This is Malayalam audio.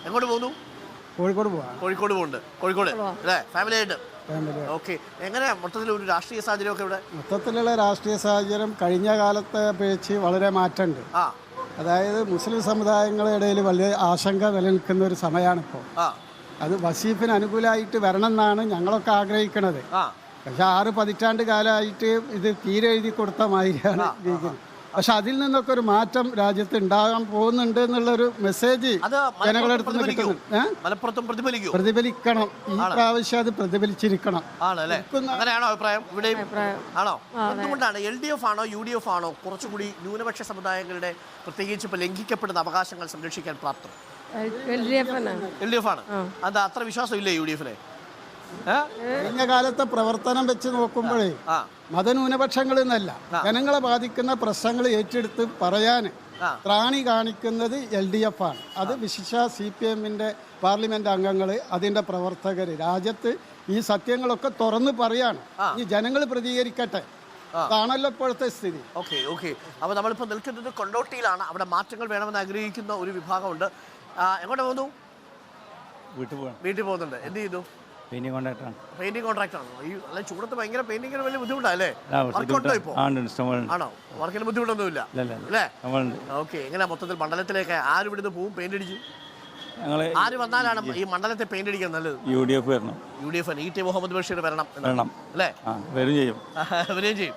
എങ്ങോട്ട് പോകുന്നു? കോഴിക്കോട് പോവാ. കോഴിക്കോട് പോകുന്നുണ്ട്. കോഴിക്കോട് അല്ലേ? ഫാമിലി ആയിട്ട്. ഓക്കെ. എങ്ങനെയാ മൊത്തത്തിൽ ഒരു രാഷ്ട്രീയ സാഹചര്യമൊക്കെ ഇവിടെ? മൊത്തത്തിലുള്ള രാഷ്ട്രീയ സാഹചര്യം കഴിഞ്ഞ കാലത്തെ അപേക്ഷിച്ച് വളരെ മാറ്റമുണ്ട്. അതായത് മുസ്ലിം സമുദായങ്ങളുടെ ഇടയിൽ വലിയ ആശങ്ക നിലനിൽക്കുന്ന ഒരു സമയമാണിപ്പോൾ. അത് വസീഫിന് അനുകൂലമായിട്ട് വരണം എന്നാണ് ഞങ്ങളൊക്കെ ആഗ്രഹിക്കുന്നത്. പക്ഷെ 6 പതിറ്റാണ്ട് കാലമായിട്ട് ഇത് തീരെ എഴുതി കൊടുത്ത മാതിരിയാണ് ലീഗിന്. പക്ഷെ അതിൽ നിന്നൊക്കെ ഒരു മാറ്റം രാജ്യത്ത് ഉണ്ടാകാൻ പോകുന്നുണ്ട് എന്നുള്ളൊരു മെസ്സേജ് ജനങ്ങളുടെ അടുത്ത് നിന്ന് കിട്ടുന്നുണ്ട്. പ്രതിഫലിക്കണം. ഈ പ്രാവശ്യം അത് പ്രതിഫലിച്ചിരിക്കണം. എന്തുകൊണ്ടാണ് LDF ആണോ UDF ആണോ കുറച്ചുകൂടി ന്യൂനപക്ഷ സമുദായങ്ങളുടെ പ്രത്യേകിച്ച് ഇപ്പൊ ലംഘിക്കപ്പെടുന്ന അവകാശങ്ങൾ സംരക്ഷിക്കാൻ പ്രാപ്തം? LDF ആണ്. അത് അത്ര വിശ്വാസം ഇല്ലേ UDFനെ? കഴിഞ്ഞ കാലത്തെ പ്രവർത്തനം വെച്ച് നോക്കുമ്പോഴേ മതന്യൂനപക്ഷങ്ങൾ എന്നല്ല, ജനങ്ങളെ ബാധിക്കുന്ന പ്രശ്നങ്ങൾ ഏറ്റെടുത്ത് പറയാൻ ത്രാണി കാണിക്കുന്നത് LDF ആണ്. അത് വിശിഷ്ട CPM-ന്റെ പാർലമെന്റ് അംഗങ്ങൾ, അതിൻ്റെ പ്രവർത്തകർ രാജ്യത്ത് ഈ സത്യങ്ങളൊക്കെ തുറന്ന് പറയാണ്. ഈ ജനങ്ങൾ പ്രതികരിക്കട്ടെ. അതാണല്ലോ ഇപ്പോഴത്തെ സ്ഥിതി. ഓക്കെ. അപ്പോൾ നമ്മളിപ്പോൾ നിൽക്കുന്നത് കൊണ്ടോട്ടിയിലാണ്. അവിടെ മാറ്റങ്ങൾ വേണമെന്ന് ആഗ്രഹിക്കുന്ന ഒരു വിഭാഗമുണ്ട്. എങ്ങോട്ട് പോകുന്നു? വീട്ടിൽ പോകുന്നുണ്ട്. എന്ത് ചെയ്തു? പെയിന്റിംഗ് കോൺട്രാക്ട് ആണോ? ഈ അല്ല ചൂടത്ത് ഭയങ്കര പെയിന്റിങ്ങിന് വലിയ ബുദ്ധിമുട്ടല്ലേ? വർക്കുണ്ടോ ഇപ്പോൾ? ആണോ? വർക്കിന് ബുദ്ധിമുട്ടൊന്നുമില്ല അല്ലേ? ഓക്കെ. എങ്ങനെയാ മൊത്തത്തിൽ മണ്ഡലത്തിലേക്ക് ആര് ഇവിടുന്ന് പോവും പെയിന്റ് അടിച്ച്? ആര് വന്നാലാണ് ഈ മണ്ഡലത്തെ പെയിന്റ് അടിക്കാൻ നല്ലത്? UDF വരണം. UDF. E.T. മുഹമ്മദ് ബഷീർ വരണം അല്ലേ? വരികയും ചെയ്യും. വരികയും ചെയ്യും.